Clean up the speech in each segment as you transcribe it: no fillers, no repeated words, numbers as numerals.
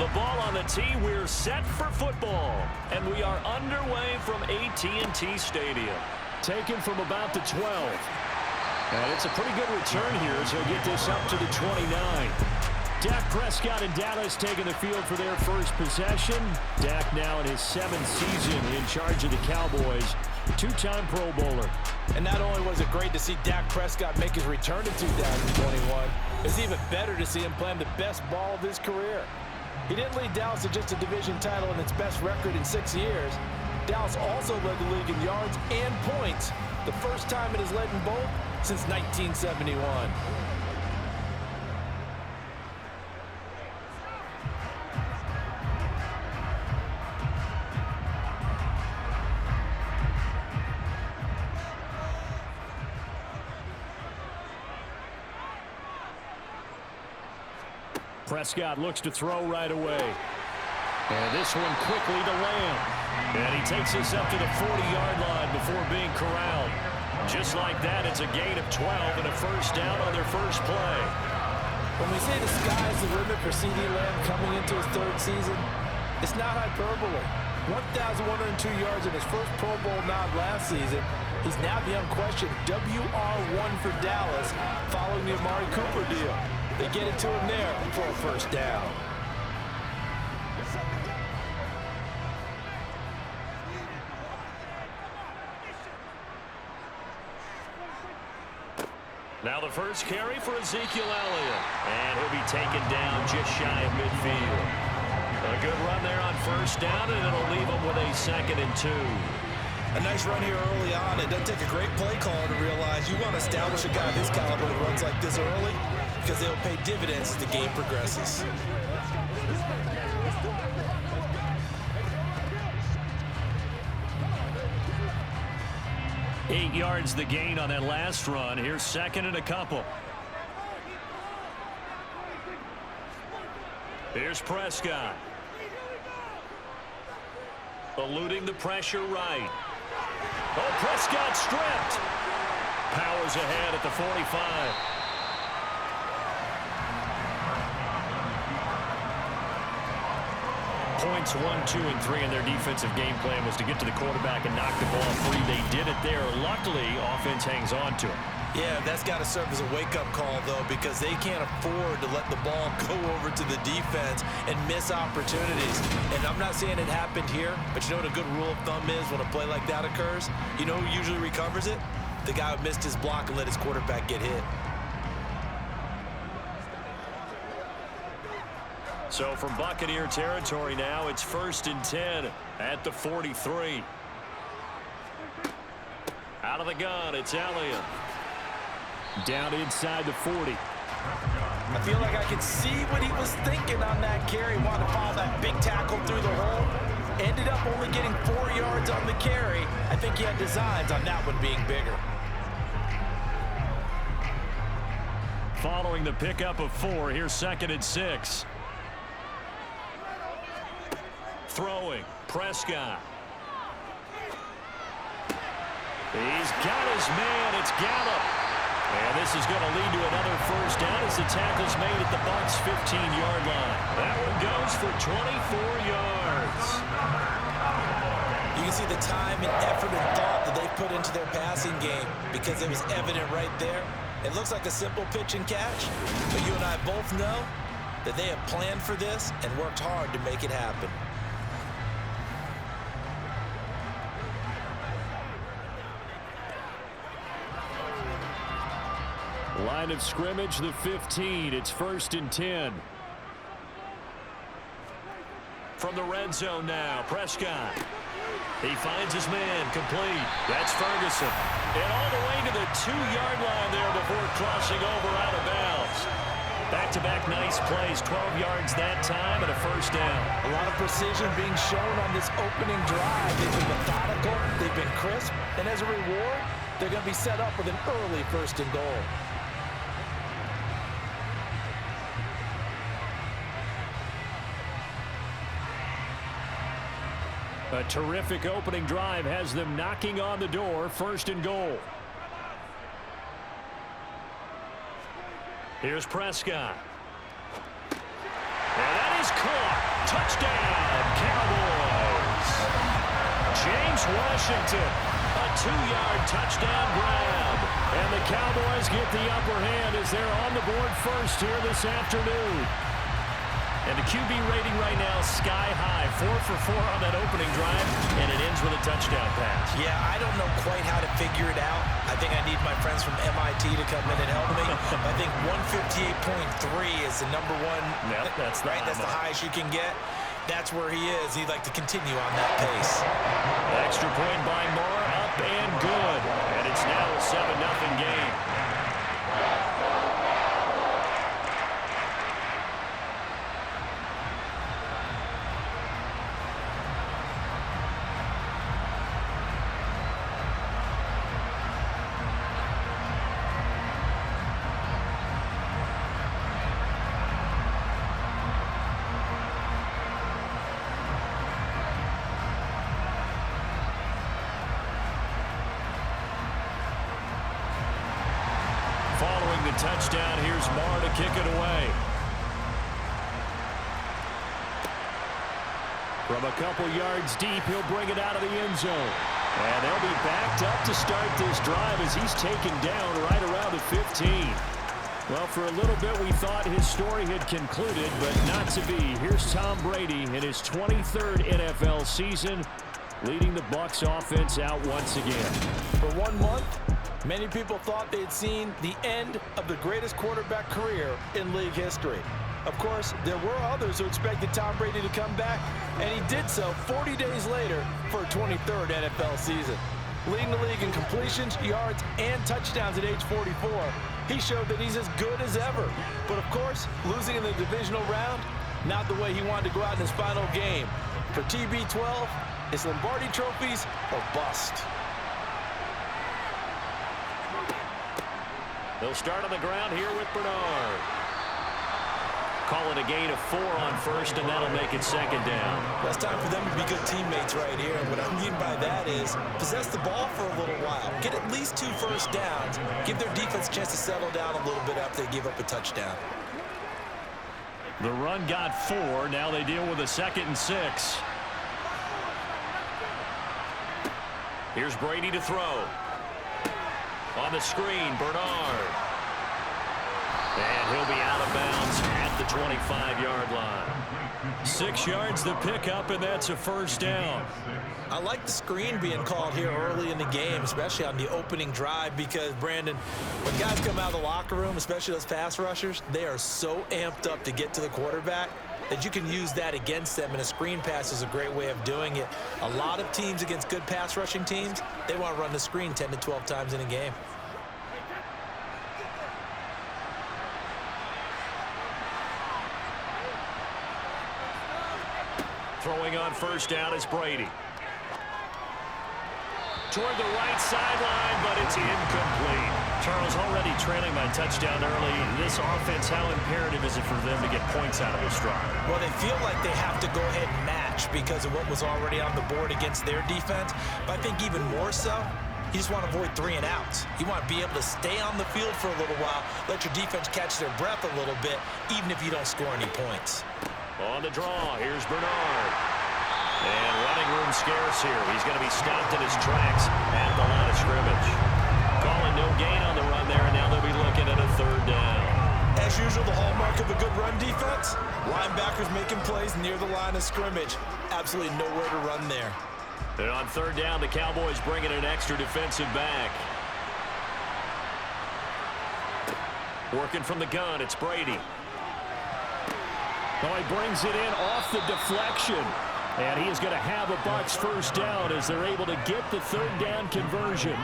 The ball on the tee. We're set for football. And we are underway from AT&T Stadium. Taken from about the 12. And it's a pretty good return here as he'll get this up to the 29. Dak Prescott and Dallas taking the field for their first possession. Dak now in his 7th season in charge of the Cowboys. Two-time Pro Bowler. And not only was it great to see Dak Prescott make his return in 2021, it's even better to see him playing the best ball of his career. He didn't lead Dallas to just a division title and its best record in 6 years. Dallas also led the league in yards and points, the first time it has led in both since 1971. Prescott looks to throw right away. And this one quickly to Lamb. And he takes this up to the 40-yard line before being corralled. Just like that, it's a gain of 12 and a first down on their first play. When we say the sky's the limit for C.D. Lamb coming into his 3rd season, it's not hyperbole. 1,102 yards in his first Pro Bowl nod last season. He's now the unquestioned WR1 for Dallas following the Amari Cooper deal. They get it to him there for a first down. Now the first carry for Ezekiel Elliott. And he'll be taken down just shy of midfield. A good run there on first down, and it'll leave him with a 2nd and 2. A nice run here early on. It doesn't take a great play caller to realize you want to establish a guy of his caliber who runs like this early, because they'll pay dividends as the game progresses. Eight yards the gain on that last run. Here's 2nd and a couple. Here's Prescott. Eluding the pressure right. Oh, Prescott stripped. Powers ahead at the 45. Points 1, 2, and 3 in their defensive game plan was to get to the quarterback and knock the ball free. They did it there. Luckily, offense hangs on to it. Yeah, that's got to serve as a wake-up call, though, because they can't afford to let the ball go over to the defense and miss opportunities. And I'm not saying it happened here, but you know what a good rule of thumb is when a play like that occurs? You know who usually recovers it? The guy who missed his block and let his quarterback get hit. So from Buccaneer territory now, it's 1st and 10 at the 43. Out of the gun, it's Elliott. Down inside the 40. I feel like I can see what he was thinking on that carry. Wanted to follow that big tackle through the hole. Ended up only getting 4 yards on the carry. I think he had designs on that one being bigger. Following the pickup of 4, here's 2nd and 6. Throwing, Prescott. He's got his man. It's Gallup. And this is going to lead to another first down as the tackle's made at the Bucs' 15-yard line. That one goes for 24 yards. You can see the time and effort and thought that they put into their passing game because it was evident right there. It looks like a simple pitch and catch, but you and I both know that they have planned for this and worked hard to make it happen. Line of scrimmage, the 15. It's 1st and 10. From the red zone now, Prescott. He finds his man, complete. That's Ferguson. And all the way to the 2-yard line there before crossing over out of bounds. Back-to-back nice plays, 12 yards that time and a first down. A lot of precision being shown on this opening drive. They've been methodical, they've been crisp, and as a reward, they're going to be set up with an early 1st and goal. A terrific opening drive has them knocking on the door, 1st and goal. Here's Prescott. And that is caught. Touchdown, Cowboys. James Washington, a 2-yard touchdown grab. And the Cowboys get the upper hand as they're on the board first here this afternoon. And the QB rating right now is sky high. 4 for 4 on that opening drive, and it ends with a touchdown pass. Yeah, I don't know quite how to figure it out. I think I need my friends from MIT to come in and help me. I think 158.3 is the number one. Yep, that's right. That's the highest you can get. That's where he is. He'd like to continue on that pace. Extra point by Moore, up and good. And it's now a 7-0 game. Following the touchdown, here's Moore to kick it away. From a couple yards deep, he'll bring it out of the end zone. And they'll be backed up to start this drive as he's taken down right around the 15. Well, for a little bit, we thought his story had concluded, but not to be. Here's Tom Brady in his 23rd NFL season, leading the Bucs offense out once again. For 1 month, many people thought they'd seen the end of the greatest quarterback career in league history. Of course, there were others who expected Tom Brady to come back, and he did so 40 days later for a 23rd NFL season. Leading the league in completions, yards, and touchdowns at age 44, he showed that he's as good as ever. But of course, losing in the divisional round, not the way he wanted to go out in his final game. For TB12, it's Lombardi trophies or bust. They'll start on the ground here with Bernard. Call it a gain of 4 on first, and that'll make it second down. Well, it's time for them to be good teammates right here. And what I mean by that is possess the ball for a little while. Get at least 2 first downs. Give their defense a chance to settle down a little bit after they give up a touchdown. The run got 4. Now they deal with a 2nd and 6. Here's Brady to throw. On the screen, Bernard. And he'll be out of bounds at the 25-yard line. 6 yards the pickup, and that's a first down. I like the screen being called here early in the game, especially on the opening drive, because, Brandon, when guys come out of the locker room, especially those pass rushers, they are so amped up to get to the quarterback that you can use that against them, and a screen pass is a great way of doing it. A lot of teams against good pass rushing teams, they want to run the screen 10 to 12 times in a game. Throwing on first down is Brady. Toward the right sideline, but it's incomplete. Charles, already trailing by touchdown early. This offense, how imperative is it for them to get points out of this drive? Well, they feel like they have to go ahead and match because of what was already on the board against their defense. But I think even more so, you just want to avoid 3 and outs. You want to be able to stay on the field for a little while, let your defense catch their breath a little bit, even if you don't score any points. On the draw, here's Bernard. And running room scarce here. He's going to be stopped in his tracks at the line of scrimmage. Calling no gain on the run there, and now they'll be looking at a 3rd down. As usual, the hallmark of a good run defense, linebackers making plays near the line of scrimmage. Absolutely nowhere to run there. And on 3rd down, the Cowboys bring in an extra defensive back. Working from the gun, it's Brady. Oh, he brings it in off the deflection. And he is going to have a Bucs first down as they're able to get the 3rd down conversion.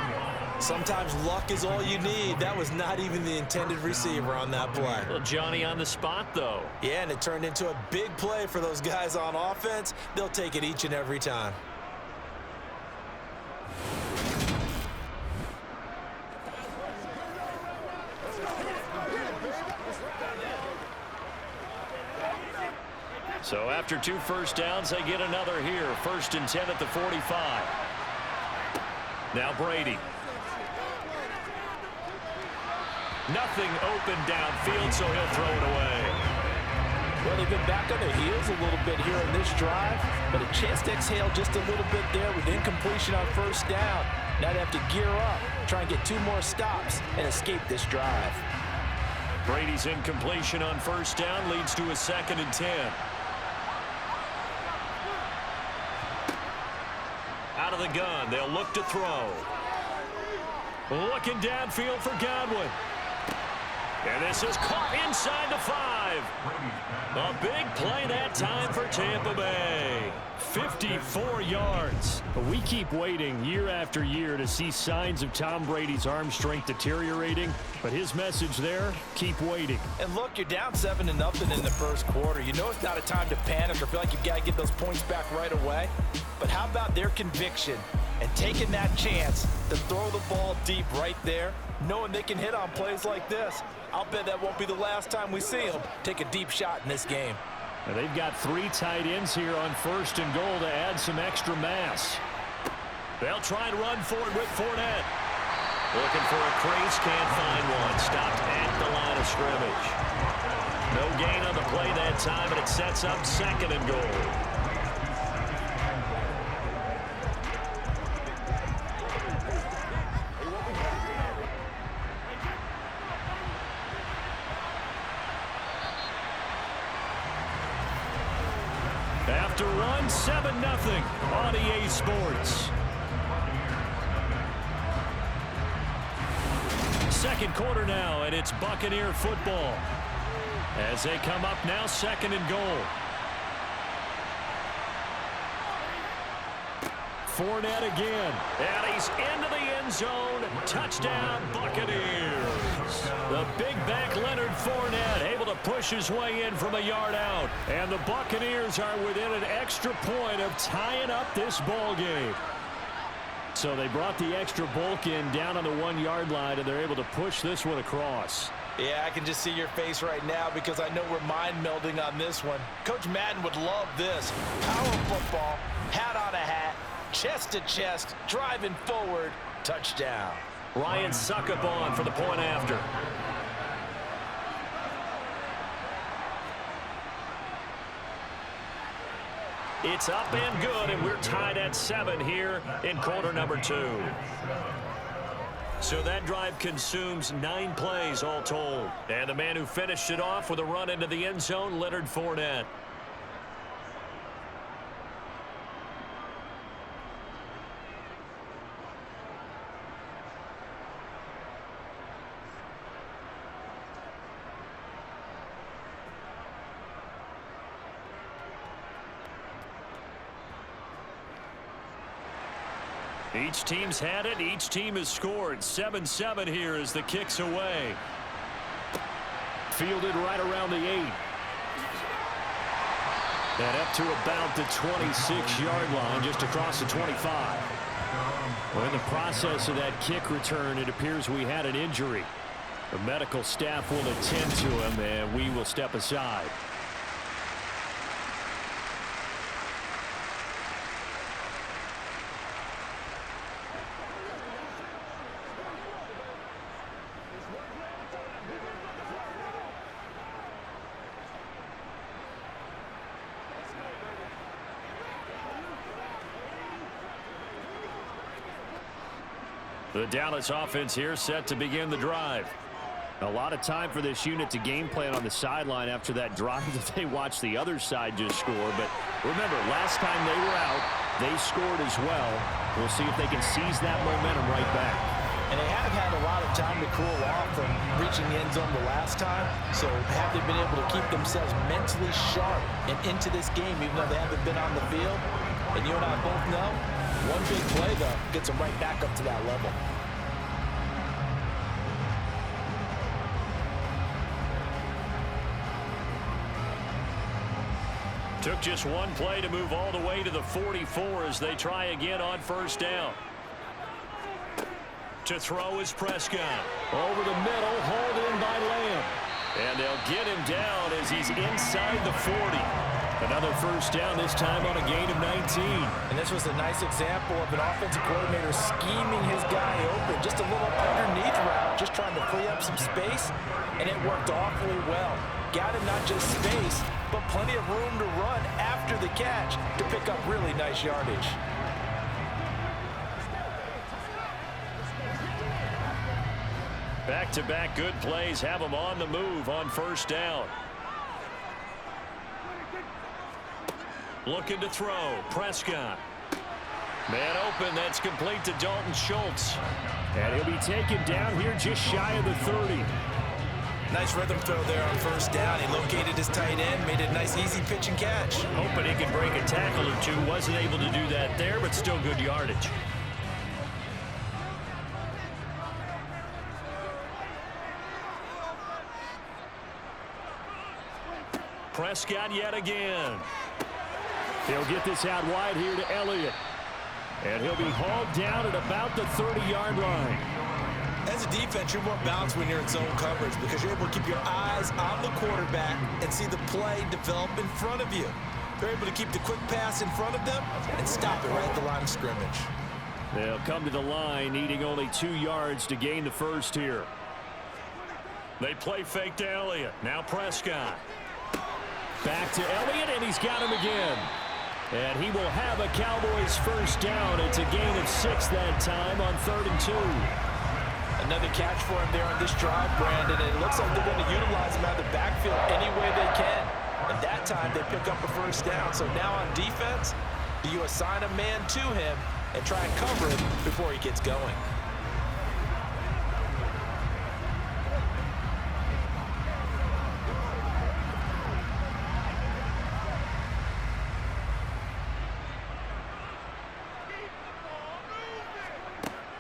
Sometimes luck is all you need. That was not even the intended receiver on that play. Well, Johnny on the spot, though. Yeah, and it turned into a big play for those guys on offense. They'll take it each and every time. So after 2 first downs, they get another here. 1st and 10 at the 45. Now Brady. Nothing open downfield, so he'll throw it away. Well, they've been back on their heels a little bit here in this drive, but a chance to exhale just a little bit there with incompletion on first down. Now they have to gear up, try and get 2 more stops, and escape this drive. Brady's incompletion on first down leads to a 2nd and 10. Out of the gun, they'll look to throw. Looking downfield for Godwin. And this is caught inside the 5. A big play that time for Tampa Bay. 54 yards. But we keep waiting year after year to see signs of Tom Brady's arm strength deteriorating. But his message there, keep waiting. And look, you're down 7-0 in the first quarter. You know it's not a time to panic or feel like you've got to get those points back right away. But how about their conviction and taking that chance to throw the ball deep right there, knowing they can hit on plays like this? I'll bet that won't be the last time we see them take a deep shot in this game. Now they've got 3 tight ends here on 1st and goal to add some extra mass. They'll try and run for it with Fournette. Looking for a crease, can't find one. Stopped at the line of scrimmage. No gain on the play that time, and it sets up 2nd and goal. After one, 7-0 on EA Sports. 2nd quarter now, and it's Buccaneer football. As they come up now, 2nd and goal. Fournette again, and he's into the end zone. Touchdown, Buccaneers. The big back Leonard Fournette able to push his way in from a yard out. And the Buccaneers are within an extra point of tying up this ball game. So they brought the extra bulk in down on the 1-yard line, and they're able to push this one across. Yeah, I can just see your face right now because I know we're mind melding on this one. Coach Madden would love this. Power football, hat on a hat, chest to chest, driving forward, touchdown. Ryan Succop for the point after. It's up and good, and we're tied at 7 here in quarter number 2. So that drive consumes 9 plays all told. And the man who finished it off with a run into the end zone, Leonard Fournette. Each team's had it. Each team has scored. 7-7 here as the kick's away. Fielded right around the 8. And up to about the 26-yard line, just across the 25. Well, in the process of that kick return, it appears we had an injury. The medical staff will attend to him, and we will step aside. The Dallas offense here set to begin the drive. A lot of time for this unit to game plan on the sideline after that drive that they watched the other side just score. But remember, last time they were out, they scored as well. We'll see if they can seize that momentum right back. And they have had a lot of time to cool off from reaching the end zone the last time. So have they been able to keep themselves mentally sharp and into this game, even though they haven't been on the field? And you and I both know, one big play, though, gets them right back up to that level. Took just one play to move all the way to the 44 as they try again on first down. To throw is Prescott. Over the middle, hauled in by Lamb. And they'll get him down as he's inside the 40. Another first down, this time on a gain of 19. And this was a nice example of an offensive coordinator scheming his guy open. Just a little underneath route, just trying to free up some space, and it worked awfully well. Got him not just space, but plenty of room to run after the catch to pick up really nice yardage. Back-to-back good plays have them on the move on first down. Looking to throw. Prescott. Man open. That's complete to Dalton Schultz. And he'll be taken down here just shy of the 30. Nice rhythm throw there on first down. He located his tight end, made it a nice easy pitch and catch. Hoping he could break a tackle or two. Wasn't able to do that there, but still good yardage. Prescott yet again. He'll get this out wide here to Elliott. And he'll be hauled down at about the 30-yard line. As a defense, you're more balanced when you're in zone coverage because you're able to keep your eyes on the quarterback and see the play develop in front of you. They're able to keep the quick pass in front of them and stop it right at the line of scrimmage. They'll come to the line, needing only 2 yards to gain the first here. They play fake to Elliott. Now Prescott. Back to Elliott, and he's got him again. And he will have a Cowboys first down. It's a gain of 6 that time on 3rd and 2. Another catch for him there on this drive, Brandon. And it looks like they're going to utilize him out of the backfield any way they can. And that time they pick up a first down. So now on defense, do you assign a man to him and try and cover him before he gets going?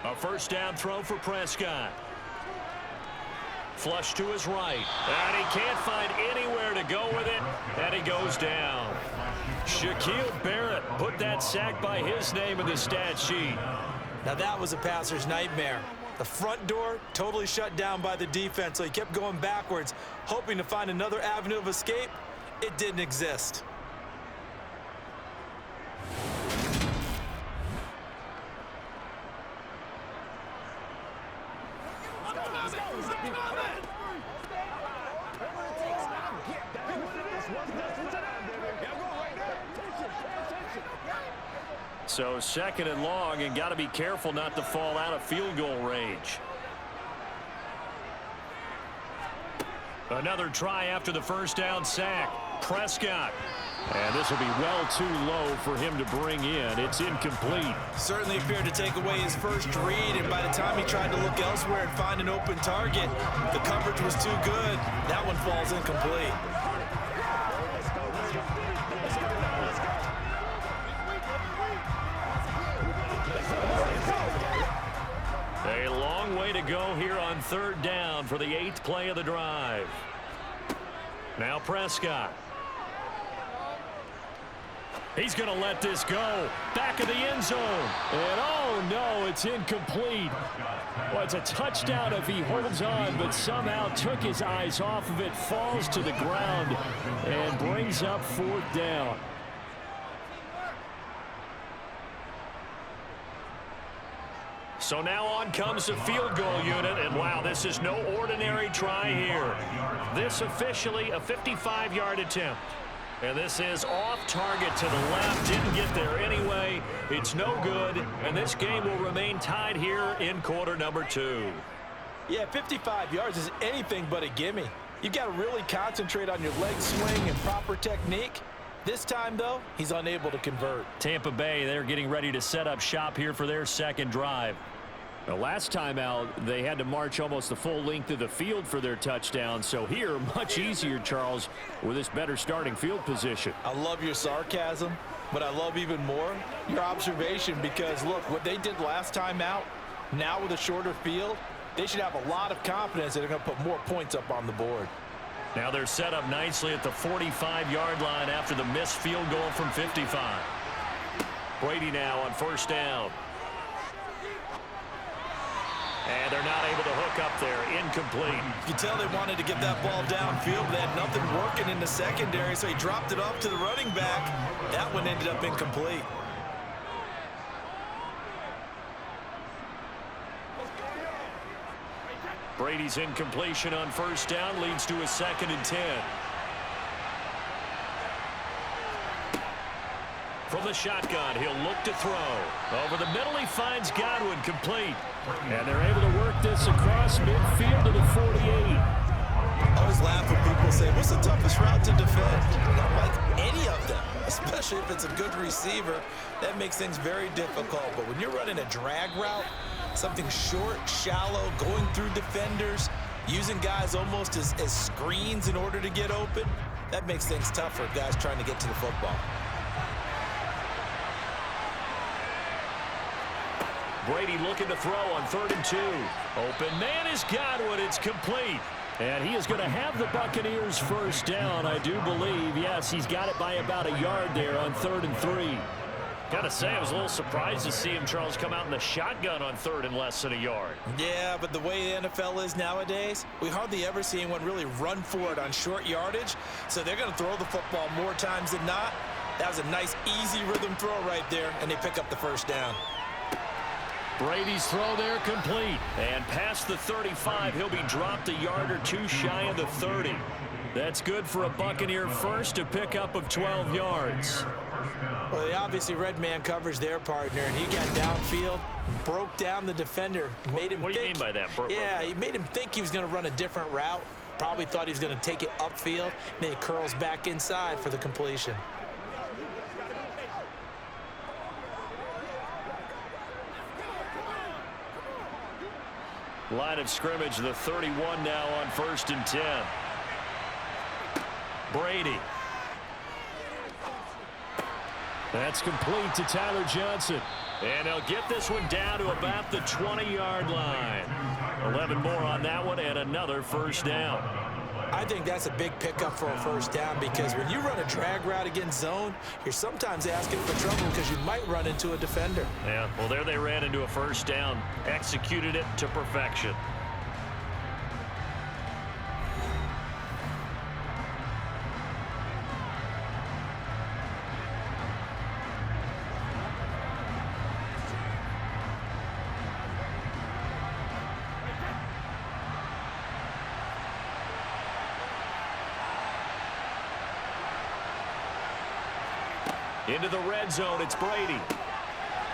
A first down throw for Prescott. Flush to his right. And he can't find anywhere to go with it. And he goes down. Shaquille Barrett put that sack by his name in the stat sheet. Now that was a passer's nightmare. The front door totally shut down by the defense, so he kept going backwards, hoping to find another avenue of escape. It didn't exist. So 2nd and long, and got to be careful not to fall out of field goal range. Another try after the first down sack. Prescott. And this will be well too low for him to bring in. It's incomplete. Certainly appeared to take away his first read, and by the time he tried to look elsewhere and find an open target, the coverage was too good. That one falls incomplete. A long way to go here on 3rd down for the 8th play of the drive. Now Prescott. He's going to let this go. Back of the end zone. And oh no, it's incomplete. Well, it's a touchdown if he holds on, but somehow took his eyes off of it, falls to the ground, and brings up 4th down. So now on comes the field goal unit, and wow, this is no ordinary try here. This officially a 55-yard attempt. And this is off target to the left. Didn't get there anyway. It's no good, and this game will remain tied here in quarter number 2. Yeah, 55 yards is anything but a gimme. You've got to really concentrate on your leg swing and proper technique. This time, though, he's unable to convert. Tampa Bay, they're getting ready to set up shop here for their 2nd drive. The last time out, they had to march almost the full length of the field for their touchdown. So here, much easier, Charles, with this better starting field position. I love your sarcasm, but I love even more your observation because, look, what they did last time out, now with a shorter field, they should have a lot of confidence that they're going to put more points up on the board. Now they're set up nicely at the 45-yard line after the missed field goal from 55. Brady now on 1st down. And they're not able to hook up there. Incomplete. You can tell they wanted to get that ball downfield. They had nothing working in the secondary, so he dropped it off to the running back. That one ended up incomplete. Brady's incompletion on first down leads to a 2nd and 10. From the shotgun, he'll look to throw. Over the middle, he finds Godwin, complete. And they're able to work this across midfield to the 48. I always laugh when people say, what's the toughest route to defend? I don't like any of them, especially if it's a good receiver. That makes things very difficult. But when you're running a drag route, something short, shallow, going through defenders, using guys almost as screens in order to get open, that makes things tough for guys trying to get to the football. Brady looking to throw on 3rd and 2. Open man is Godwin. It's complete. And he is going to have the Buccaneers first down, I do believe. Yes, he's got it by about a yard there on 3rd and 3. Got to say, I was a little surprised to see him, Charles, come out in the shotgun on 3rd and less than a yard. Yeah, but the way the NFL is nowadays, we hardly ever see anyone really run for it on short yardage. So they're going to throw the football more times than not. That was a nice, easy rhythm throw right there, and they pick up the first down. Brady's throw there complete. And past the 35, he'll be dropped a yard or two shy of the 30. That's good for a Buccaneer first, a pickup of 12 yards. Well, they obviously read man coverage their partner, and he got downfield, broke down the defender. Made him what do you mean by that? Yeah, he made him think he was going to run a different route. Probably thought he was going to take it upfield. And then he curls back inside for the completion. Line of scrimmage, the 31 now on 1st and 10. Brady. That's complete to Tyler Johnson. And they'll get this one down to about the 20-yard line. 11 more on that one and another first down. I think that's a big pickup for a first down because when you run a drag route against zone, you're sometimes asking for trouble because you might run into a defender. Yeah, well, there they ran into a first down. Executed it to perfection. Into the red zone, it's Brady.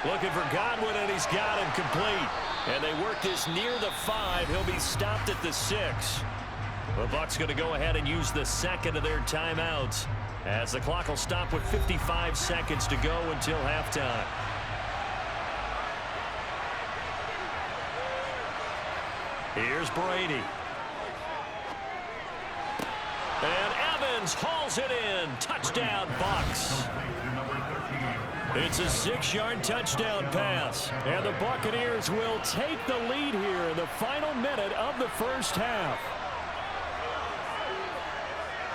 Looking for Godwin, and he's got him complete. And they work this near the 5. He'll be stopped at the 6. The Bucs going to go ahead and use the 2nd of their timeouts as the clock will stop with 55 seconds to go until halftime. Here's Brady. And Evans hauls it in. Touchdown, Bucs. It's a 6-yard touchdown pass. And the Buccaneers will take the lead here in the final minute of the first half.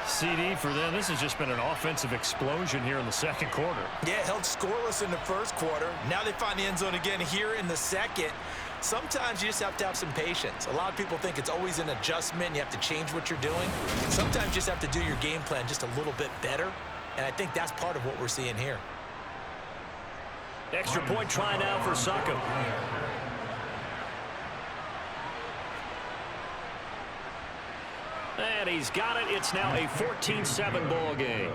CD for them. This has just been an offensive explosion here in the second quarter. Yeah, held scoreless in the first quarter. Now they find the end zone again here in the second. Sometimes you just have to have some patience. A lot of people think it's always an adjustment. You have to change what you're doing. Sometimes you just have to do your game plan just a little bit better. And I think that's part of what we're seeing here. Extra point try now for Suckham. And he's got it. It's now a 14-7 ball game.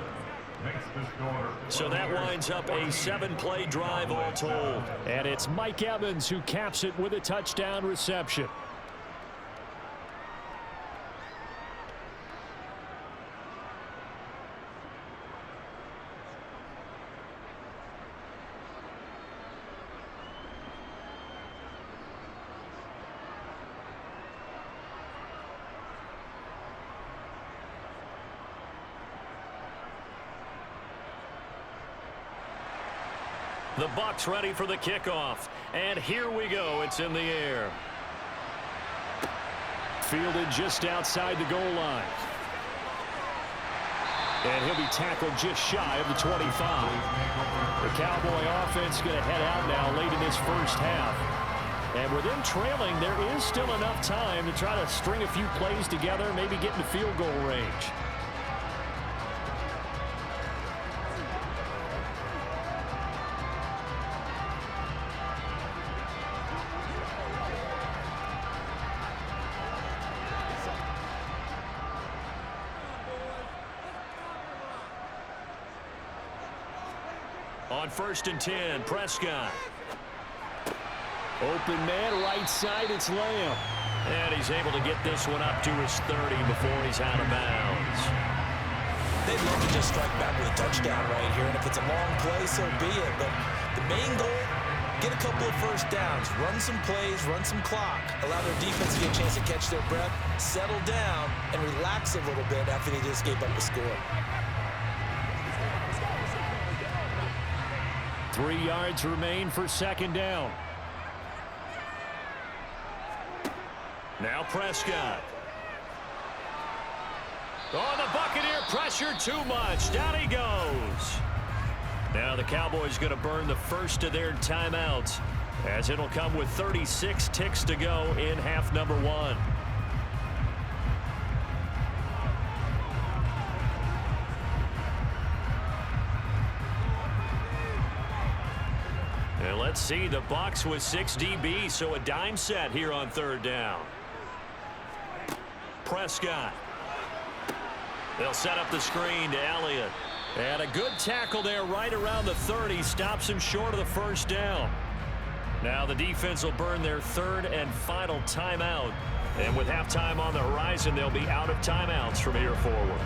So that winds up a 7-play drive all told. And it's Mike Evans who caps it with a touchdown reception. The Bucs ready for the kickoff. And here we go. It's in the air. Fielded just outside the goal line. And he'll be tackled just shy of the 25. The Cowboy offense going to head out now late in this first half. And with them trailing, there is still enough time to try to string a few plays together, maybe get into field goal range. On 1st and 10, Prescott. Open man, right side, it's Lamb. And he's able to get this one up to his 30 before he's out of bounds. They'd love to just strike back with a touchdown right here, and if it's a long play, so be it. But the main goal, get a couple of first downs, run some plays, run some clock, allow their defense to get a chance to catch their breath, settle down, and relax a little bit after they just gave up a score. 3 yards remain for 2nd down. Now Prescott. Oh, the Buccaneer pressure too much. Down he goes. Now the Cowboys going to burn the first of their timeouts, as it'll come with 36 ticks to go in half number 1. And let's see, the Bucs with 6 DBs, so a dime set here on 3rd down. Prescott. They'll set up the screen to Elliott. And a good tackle there right around the 30. Stops him short of the 1st down. Now the defense will burn their 3rd and final timeout. And with halftime on the horizon, they'll be out of timeouts from here forward.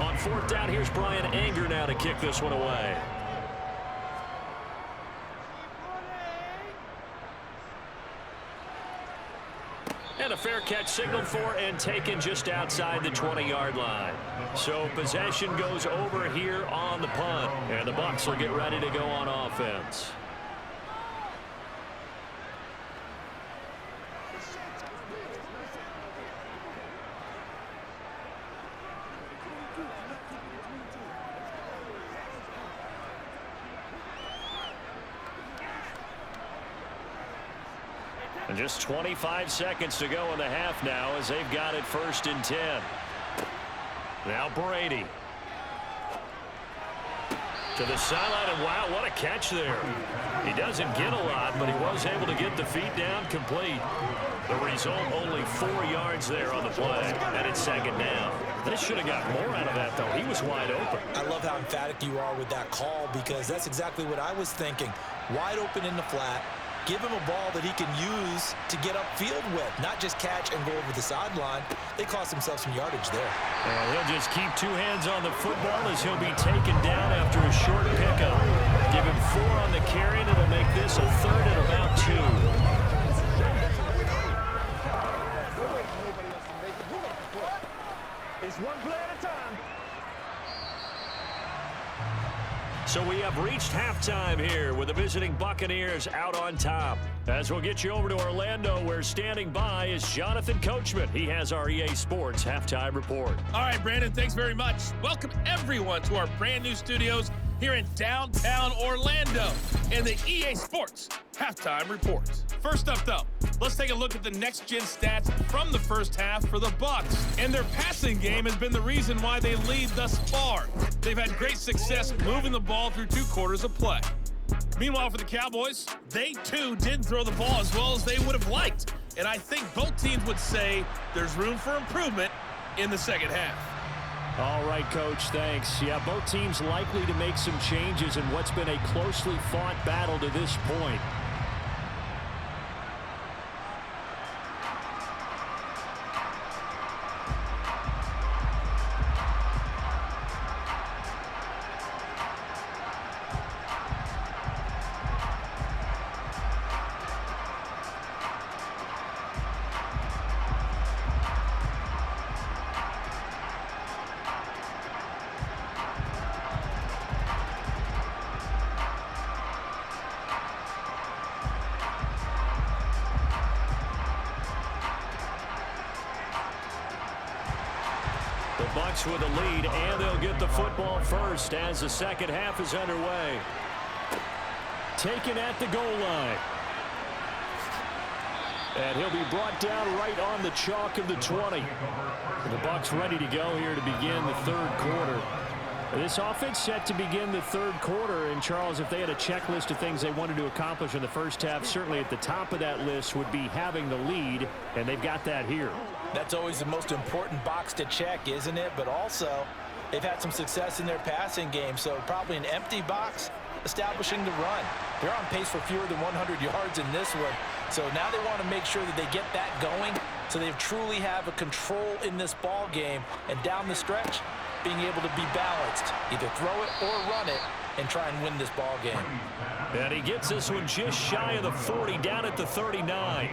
On 4th down, here's Brian Anger now to kick this one away. And a fair catch signaled for and taken just outside the 20-yard line. So possession goes over here on the punt. And the Bucs will get ready to go on offense. And just 25 seconds to go in the half now, as they've got it 1st and 10. Now Brady. To the sideline, and wow, what a catch there. He doesn't get a lot, but he was able to get the feet down complete. The result, only 4 yards there on the play, and it's 2nd down. They should have got more out of that, though. He was wide open. I love how emphatic you are with that call, because that's exactly what I was thinking. Wide open in the flat. Give him a ball that he can use to get upfield with, not just catch and go over the sideline. They cost themselves some yardage there. And he'll just keep 2 hands on the football as he'll be taken down after a short pickup. Give him 4 on the carry, and it'll make this a 3rd and about 2. It's one play at a time. So we have reached halftime here with the visiting Buccaneers out on top. As we'll get you over to Orlando, where standing by is Jonathan Coachman. He has our EA Sports Halftime Report. All right, Brandon, thanks very much. Welcome everyone to our brand new studios here in downtown Orlando and the EA Sports Halftime Report. First up, though, let's take a look at the next-gen stats from the first half for the Bucs. And their passing game has been the reason why they lead thus far. They've had great success moving the ball through 2 quarters of play. Meanwhile, for the Cowboys, they too didn't throw the ball as well as they would have liked. And I think both teams would say there's room for improvement in the second half. All right, Coach, thanks. Yeah, both teams likely to make some changes in what's been a closely fought battle to this point. The Bucs with a lead, and they'll get the football first as the second half is underway. Taken at the goal line. And he'll be brought down right on the chalk of the 20. The Bucs ready to go here to begin the third quarter. This offense set to begin the third quarter. And, Charles, if they had a checklist of things they wanted to accomplish in the first half, certainly at the top of that list would be having the lead, and they've got that here. That's always the most important box to check, isn't it? But also, they've had some success in their passing game, so probably an empty box establishing the run. They're on pace for fewer than 100 yards in this one, so now they want to make sure that they get that going so they truly have a control in this ball game, and down the stretch, being able to be balanced, either throw it or run it, and try and win this ball game. And he gets this one just shy of the 40, down at the 39.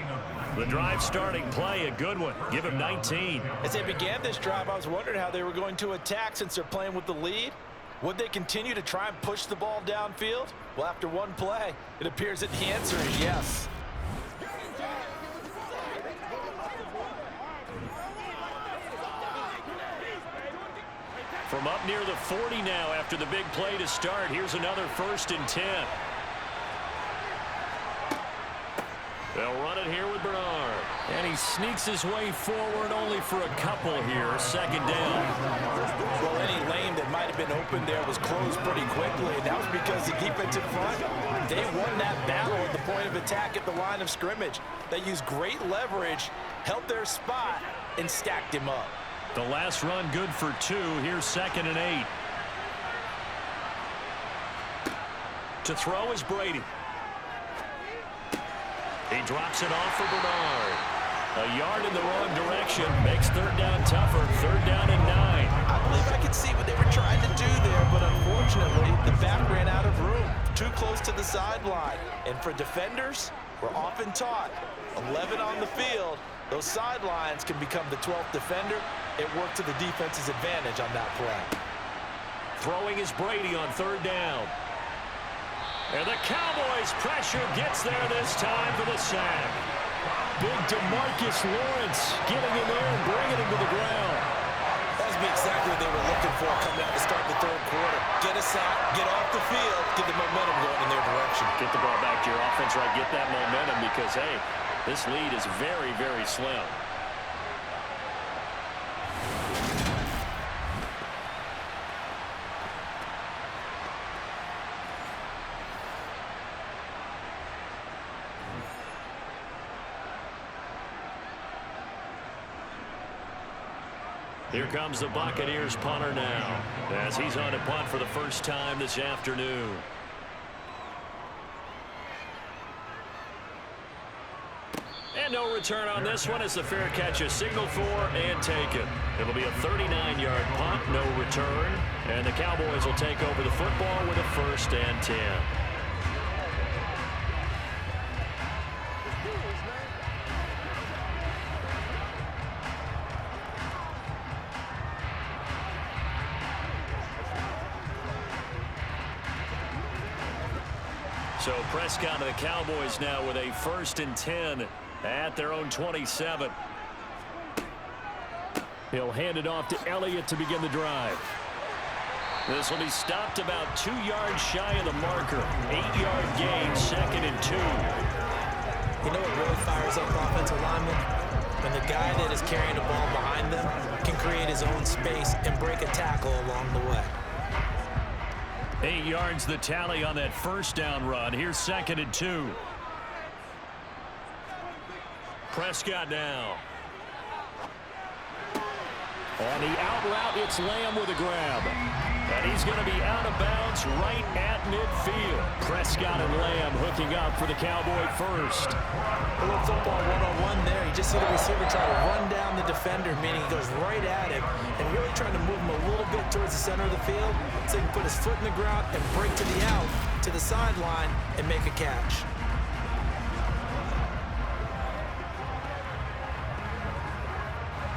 The drive starting play, a good one. Give him 19. As they began this drive, I was wondering how they were going to attack since they're playing with the lead. Would they continue to try and push the ball downfield? Well, after one play, it appears that the answer is yes. From up near the 40 now after the big play to start. Here's another 1st and 10. They'll run it here with Bernard. And he sneaks his way forward only for a couple here. Second down. Well, any lane that might have been open there was closed pretty quickly, and that was because the defensive front, they won that battle at the point of attack at the line of scrimmage. They used great leverage, held their spot, and stacked him up. The last run good for 2. Here's 2nd and 8. To throw is Brady. He drops it off for Bernard. A yard in the wrong direction makes third down tougher. 3rd down and 9. I believe I could see what they were trying to do there, but unfortunately, the back ran out of room. Too close to the sideline. And for defenders, we're often taught 11 on the field. Those sidelines can become the 12th defender. It worked to the defense's advantage on that play. Throwing is Brady on 3rd down. And the Cowboys pressure gets there this time for the sack. Big DeMarcus Lawrence getting in there and bringing him to the ground. That would be exactly what they were looking for coming out to start the third quarter. Get a sack, get off the field, get the momentum going in their direction. Get the ball back to your offense, right? Get that momentum because, hey, this lead is very, very slim. Here comes the Buccaneers punter now as he's on a punt for the first time this afternoon. And no return on this one as the fair catch is signaled for and taken. It'll be a 39-yard punt, no return. And the Cowboys will take over the football with a 1st and 10. So Prescott and the Cowboys now with a 1st and 10 at their own 27. He'll hand it off to Elliott to begin the drive. This will be stopped about 2 yards shy of the marker. 8-yard gain, 2nd and 2. You know what really fires up offensive linemen? When the guy that is carrying the ball behind them can create his own space and break a tackle along the way. 8 yards the tally on that 1st down run. Here's 2nd and 2. Prescott now. On the out route, it's Lamb with a grab. And he's going to be out of bounds right at midfield. Prescott and Lamb hooking up for the Cowboy first. A little football one-on-one there. You just see the receiver try to run down the defender, meaning he goes right at him and really trying to move him a little bit towards the center of the field so he can put his foot in the ground and break to the out, to the sideline, and make a catch.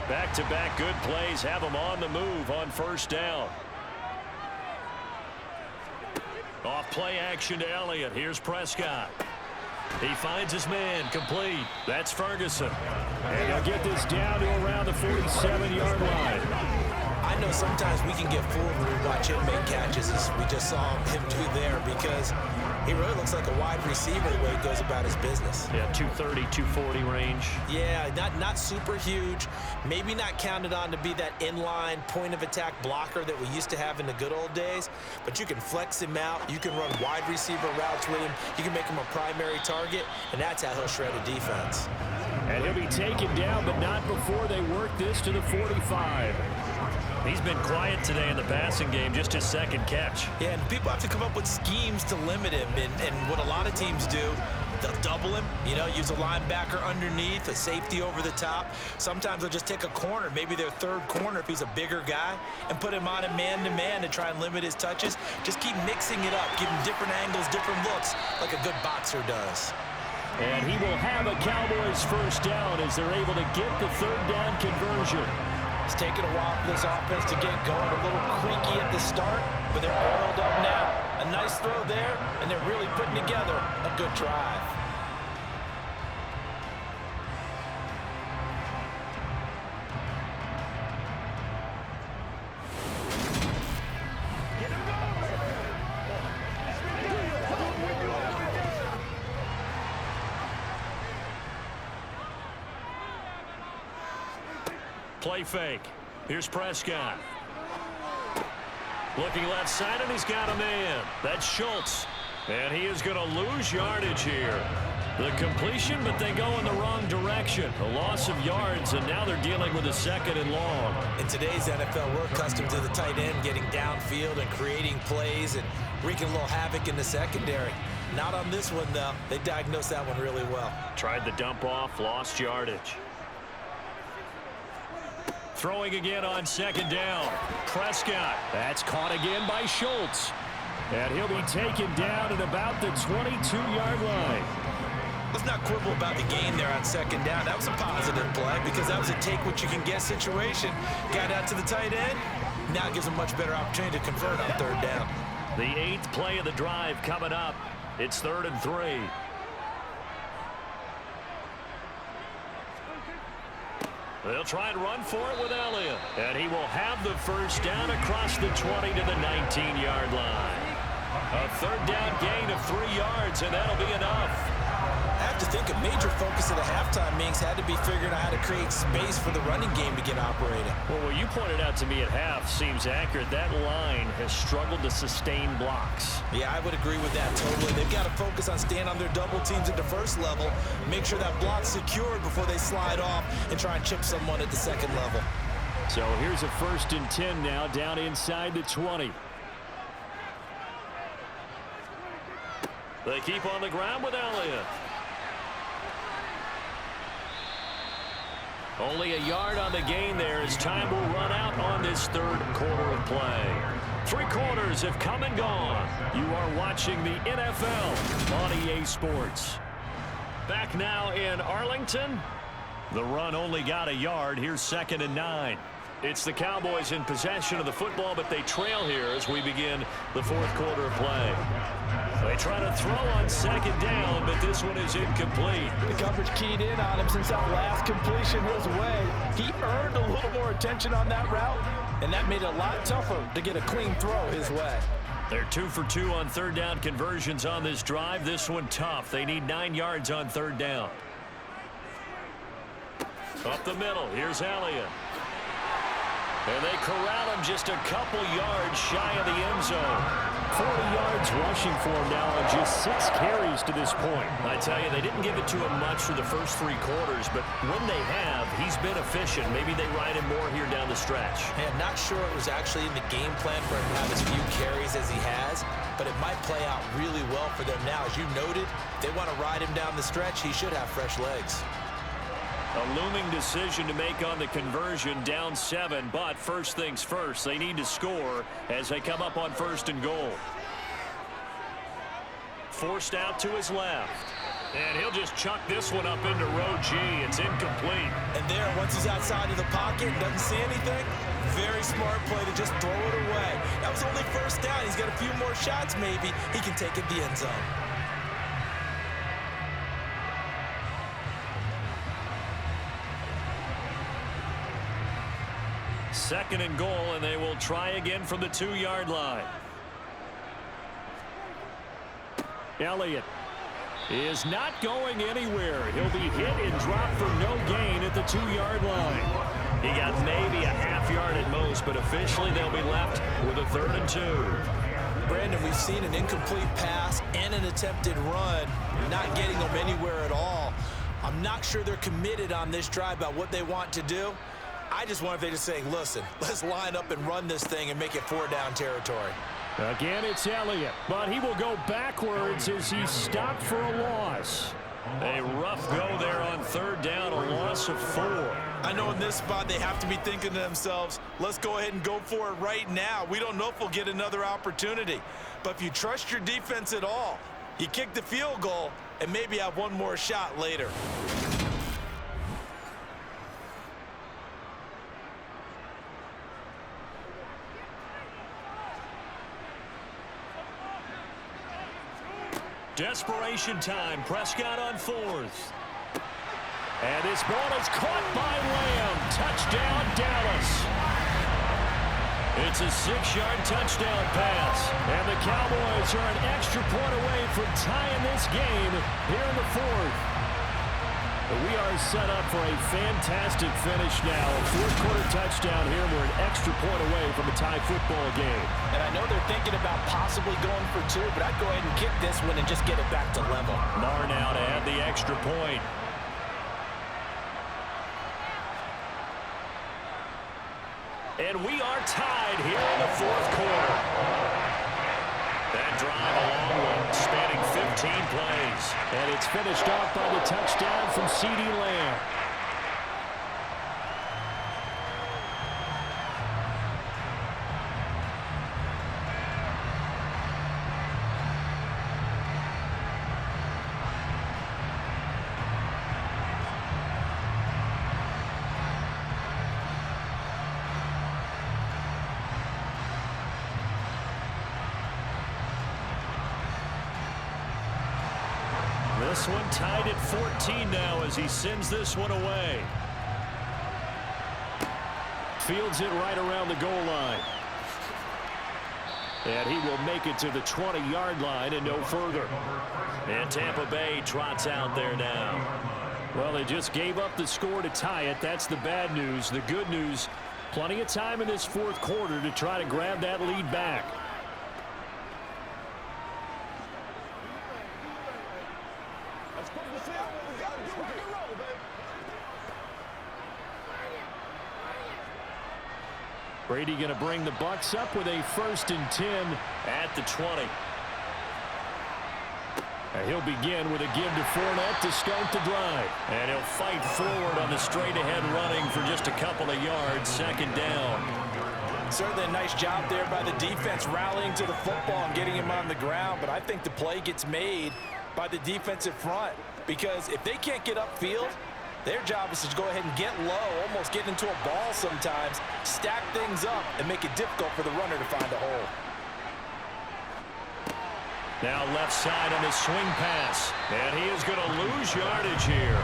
Back-to-back good plays have him on the move on 1st down. Off play action to Elliott. Here's Prescott. He finds his man complete. That's Ferguson. And he'll get this down to around the 47-yard line. I sometimes we can get fooled when we watch him make catches, as we just saw him do there, because he really looks like a wide receiver the way he goes about his business. Yeah, 230, 240 range. Yeah, not super huge. Maybe not counted on to be that inline point-of-attack blocker that we used to have in the good old days, but you can flex him out. You can run wide receiver routes with him. You can make him a primary target, and that's how he'll shred a defense. And he'll be taken down, but not before they work this to the 45. He's been quiet today in the passing game, just his second catch. Yeah, and people have to come up with schemes to limit him, and what a lot of teams do, they'll double him, use a linebacker underneath, a safety over the top. Sometimes they'll just take a corner, maybe their third corner if he's a bigger guy, and put him on a man-to-man to try and limit his touches. Just keep mixing it up, give him different angles, different looks, like a good boxer does. And he will have a Cowboys first down as they're able to get the third down conversion. It's taken a while for this offense to get going, a little creaky at the start, but they're oiled up now. A nice throw there, and they're really putting together a good drive. Play fake. Here's Prescott. Looking left side, and he's got a man. That's Schultz. And he is going to lose yardage here. The completion, but they go in the wrong direction. A loss of yards, and now they're dealing with a second and long. In today's NFL, we're accustomed to the tight end getting downfield and creating plays and wreaking a little havoc in the secondary. Not on this one, though. They diagnosed that one really well. Tried the dump off, lost yardage. Throwing again on second down. Prescott. That's caught again by Schultz. And he'll be taken down at about the 22-yard line. Let's not quibble about the gain there on second down. That was a positive play because that was a take-what-you-can-get situation. Got out to the tight end. Now it gives a much better opportunity to convert on third down. The 8th play of the drive coming up. It's 3rd and 3. They'll try and run for it with Elliott. And he will have the first down across the 20 to the 19-yard line. A third down gain of 3 yards, and that'll be enough. I have to think a major focus of the halftime meetings had to be figuring out how to create space for the running game to get operating. Well, what you pointed out to me at half seems accurate. That line has struggled to sustain blocks. Yeah, I would agree with that totally. They've got to focus on staying on their double teams at the first level, make sure that block's secured before they slide off and try and chip someone at the second level. So here's a 1st and 10 now, down inside the 20. They keep on the ground with Elliott. Only a yard on the gain there as time will run out on this third quarter of play. 3 quarters have come and gone. You are watching the NFL on EA Sports. Back now in Arlington. The run only got a yard. Here's 2nd and 9. It's the Cowboys in possession of the football, but they trail here as we begin the 4th quarter of play. They try to throw on second down, but this one is incomplete. The coverage keyed in on him since that last completion was away. He earned a little more attention on that route, and that made it a lot tougher to get a clean throw his way. They're 2 for 2 on third down conversions on this drive. This one tough. They need 9 yards on third down. Up the middle. Here's Elliott. And they corral him just a couple yards shy of the end zone. 40 yards rushing for him now on just 6 carries to this point. I tell you, they didn't give it to him much for the first 3 quarters, but when they have, he's been efficient. Maybe they ride him more here down the stretch. Hey, I'm not sure it was actually in the game plan for him to have as few carries as he has, but it might play out really well for them now. As you noted, if they want to ride him down the stretch, he should have fresh legs. A looming decision to make on the conversion, down 7, but first things first, they need to score as they come up on 1st and goal. Forced out to his left. And he'll just chuck this one up into row G. It's incomplete. And there, once he's outside of the pocket and doesn't see anything, very smart play to just throw it away. That was only first down. He's got a few more shots maybe. He can take it the end zone. 2nd and goal, and they will try again from the 2-yard line. Elliott is not going anywhere. He'll be hit and dropped for no gain at the 2-yard line. He got maybe a half-yard at most, but officially they'll be left with a 3rd and 2. Brandon, we've seen an incomplete pass and an attempted run, not getting them anywhere at all. I'm not sure they're committed on this drive about what they want to do. I just wonder if they're just saying, listen, let's line up and run this thing and make it 4-down territory. Again, it's Elliott, but he will go backwards as he's stopped for a loss. A rough go there on 3rd down, a loss of 4. I know in this spot they have to be thinking to themselves, let's go ahead and go for it right now. We don't know if we'll get another opportunity. But if you trust your defense at all, you kick the field goal and maybe have one more shot later. Desperation time. Prescott on 4th. And this ball is caught by Lamb. Touchdown, Dallas. It's a 6-yard touchdown pass. And the Cowboys are an extra point away from tying this game here in the 4th. We are set up for a fantastic finish now. A 4th-quarter touchdown here. We're an extra point away from a tie football game. And I know they're thinking about possibly going for 2, but I'd go ahead and kick this one and just get it back to level. Marr now to add the extra point. And we are tied here in the 4th quarter. That drive a long one, spanning 15 plays. And it's finished off by the touchdown from CeeDee Lamb. This one tied at 14 now as he sends this one away. Fields it right around the goal line. And he will make it to the 20-yard line and no further. And Tampa Bay trots out there now. Well, they just gave up the score to tie it. That's the bad news. The good news, plenty of time in this 4th quarter to try to grab that lead back. Brady going to bring the Bucs up with a 1st and 10 at the 20. And he'll begin with a give to Fournette to start the drive. And he'll fight forward on the straight-ahead running for just a couple of yards, 2nd down. Certainly a nice job there by the defense rallying to the football and getting him on the ground. But I think the play gets made by the defensive front because if they can't get upfield, their job is to go ahead and get low, almost get into a ball sometimes, stack things up, and make it difficult for the runner to find a hole. Now left side on his swing pass. And he is going to lose yardage here.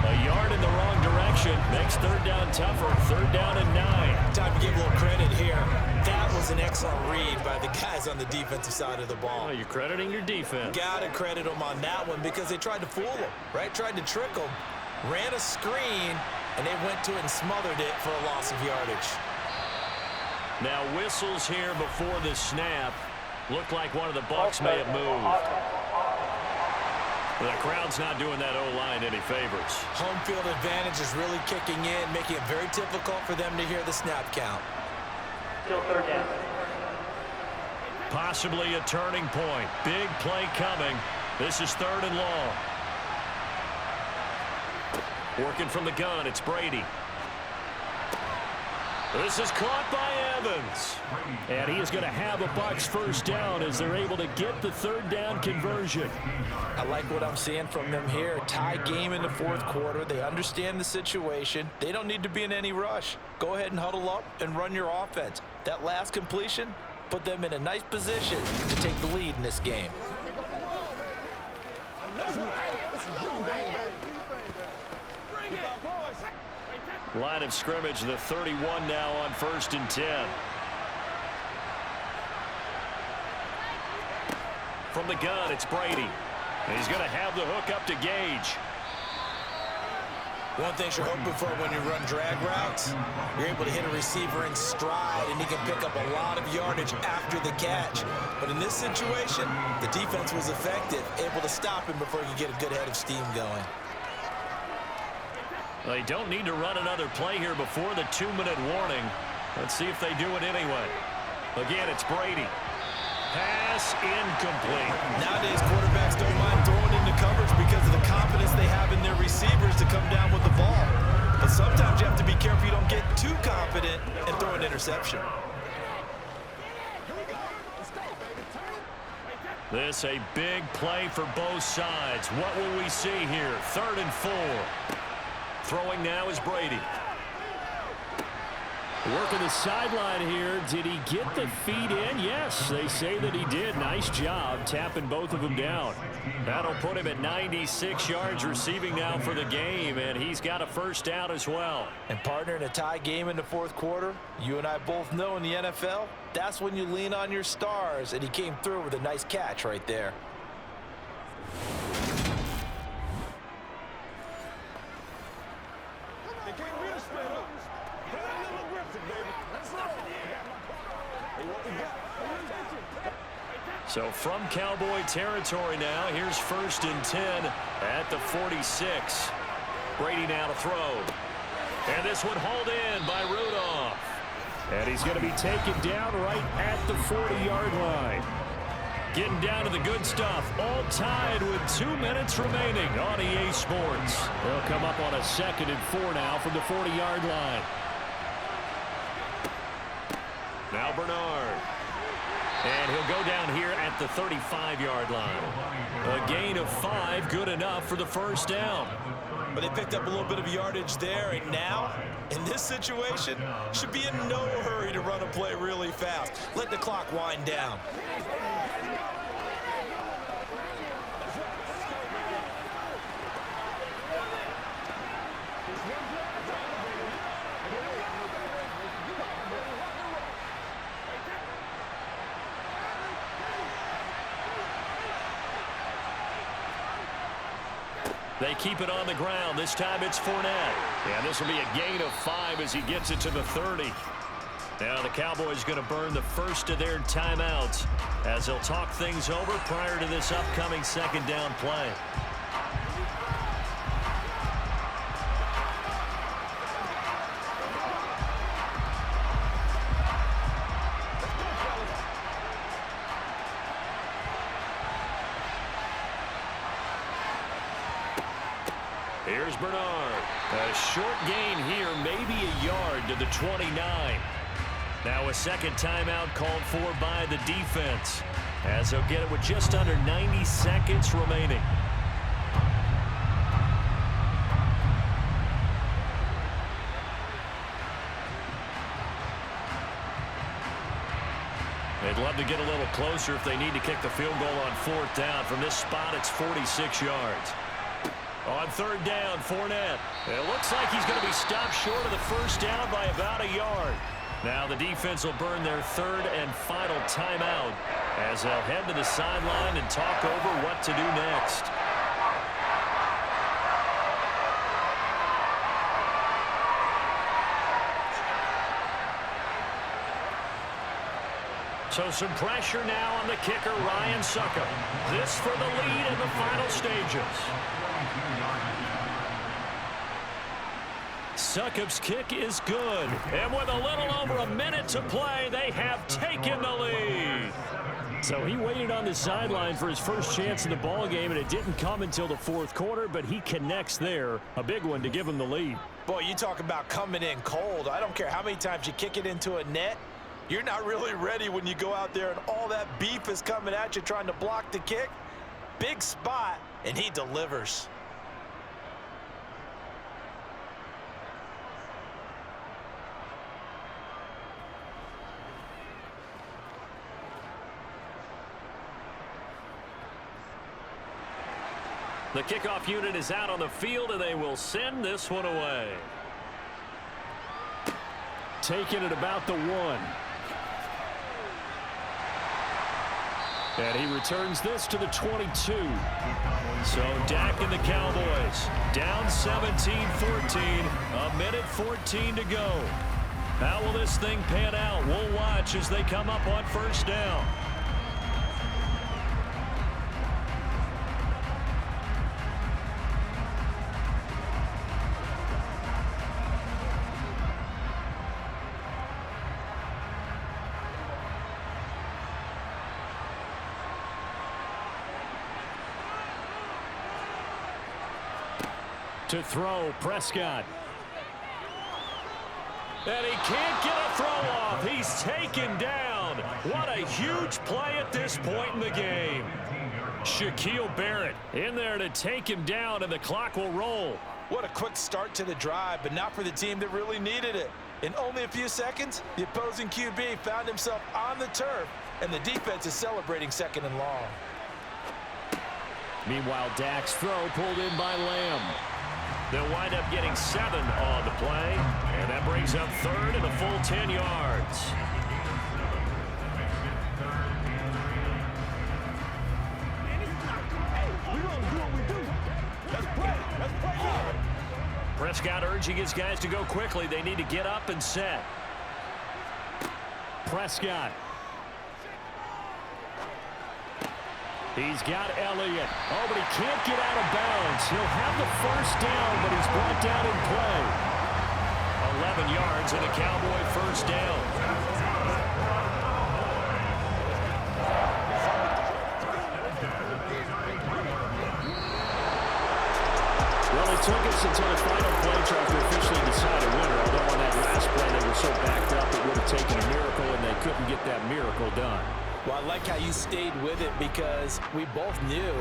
A yard in the wrong direction. Makes 3rd down tougher. 3rd down and 9. Time to give a little credit here. That was an excellent read by the guys on the defensive side of the ball. Oh, you're crediting your defense. Got to credit them on that one because they tried to fool them, right? Tried to trick them. Ran a screen, and they went to it and smothered it for a loss of yardage. Now whistles here before the snap. Looked like one of the Bucs may have moved. The crowd's not doing that O-line any favors. Home field advantage is really kicking in, making it very difficult for them to hear the snap count. Still 3rd down. Possibly a turning point. Big play coming. This is 3rd and long. Working from the gun, it's Brady. This is caught by Evans. And he is going to have a Bucs 1st down as they're able to get the 3rd down conversion. I like what I'm seeing from them here. Tie game in the 4th quarter. They understand the situation. They don't need to be in any rush. Go ahead and huddle up and run your offense. That last completion put them in a nice position to take the lead in this game. Line of scrimmage, the 31 now on 1st and 10. From the gun, it's Brady. And he's going to have the hook up to Gage. One thing you're hoping for when you run drag routes, you're able to hit a receiver in stride, and he can pick up a lot of yardage after the catch. But in this situation, the defense was effective, able to stop him before he could get a good head of steam going. They don't need to run another play here before the 2-minute warning. Let's see if they do it anyway. Again, it's Brady. Pass incomplete. Nowadays, quarterbacks don't mind throwing into coverage because of the confidence they have in their receivers to come down with the ball. But sometimes you have to be careful you don't get too confident and throw an interception. This a big play for both sides. What will we see here? 3rd and 4. Throwing now is Brady. Working the sideline here. Did he get the feet in? Yes, they say that he did. Nice job tapping both of them down. That'll put him at 96 yards receiving now for the game, and he's got a first down as well. And partner, in a tie game in the 4th quarter, you and I both know in the NFL, that's when you lean on your stars, and he came through with a nice catch right there. So from Cowboy territory now, here's 1st and 10 at the 46. Brady now to throw. And this one hauled in by Rudolph. And he's going to be taken down right at the 40-yard line. Getting down to the good stuff. All tied with 2 minutes remaining on EA Sports. They'll come up on a 2nd and 4 now from the 40-yard line. Now Bernard. And he'll go down here at the 35-yard line. A gain of 5, good enough for the first down. But they picked up a little bit of yardage there, and now, in this situation, should be in no hurry to run a play really fast. Let the clock wind down. They keep it on the ground. This time it's Fournette. And this will be a gain of 5 as he gets it to the 30. Now the Cowboys going to burn the first of their timeouts as they'll talk things over prior to this upcoming 2nd down play. Here's Bernard. A short gain here, maybe a yard to the 29. Now a 2nd timeout called for by the defense, as they'll get it with just under 90 seconds remaining. They'd love to get a little closer if they need to kick the field goal on 4th down. From this spot, it's 46 yards. On 3rd down, Fournette. It looks like he's going to be stopped short of the first down by about a yard. Now the defense will burn their 3rd and final timeout as they'll head to the sideline and talk over what to do next. So some pressure now on the kicker, Ryan Succop. This for the lead in the final stages. Succop's kick is good. And with a little over a minute to play, they have taken the lead. So he waited on the sideline for his first chance in the ball game, and it didn't come until the 4th quarter, but he connects there. A big one to give him the lead. Boy, you talk about coming in cold. I don't care how many times you kick it into a net. You're not really ready when you go out there and all that beef is coming at you trying to block the kick. Big spot, and he delivers. The kickoff unit is out on the field, and they will send this one away. taken at about the 1. And he returns this to the 22. So Dak and the Cowboys down 17-14. A minute 14 to go. How will this thing pan out? We'll watch as they come up on first down. To throw, Prescott. And he can't get a throw off. He's taken down. What a huge play at this point in the game. Shaquille Barrett in there to take him down, and the clock will roll. What a quick start to the drive, but not for the team that really needed it. In only a few seconds, the opposing QB found himself on the turf, and the defense is celebrating 2nd and long. Meanwhile, Dak's throw pulled in by Lamb. They'll wind up getting 7 on the play, and that brings up 3rd and a full 10 yards. Prescott urging his guys to go quickly. They need to get up and set. Prescott. He's got Elliott. Oh, but he can't get out of bounds. He'll have the first down, but he's brought down in play. 11 yards and a Cowboy first down. Well, it took us until the final play drive to officially decide a winner, although on that last play they were so backed up it would have taken a miracle, and they couldn't get that miracle done. Well, I like how you stayed with it because we both knew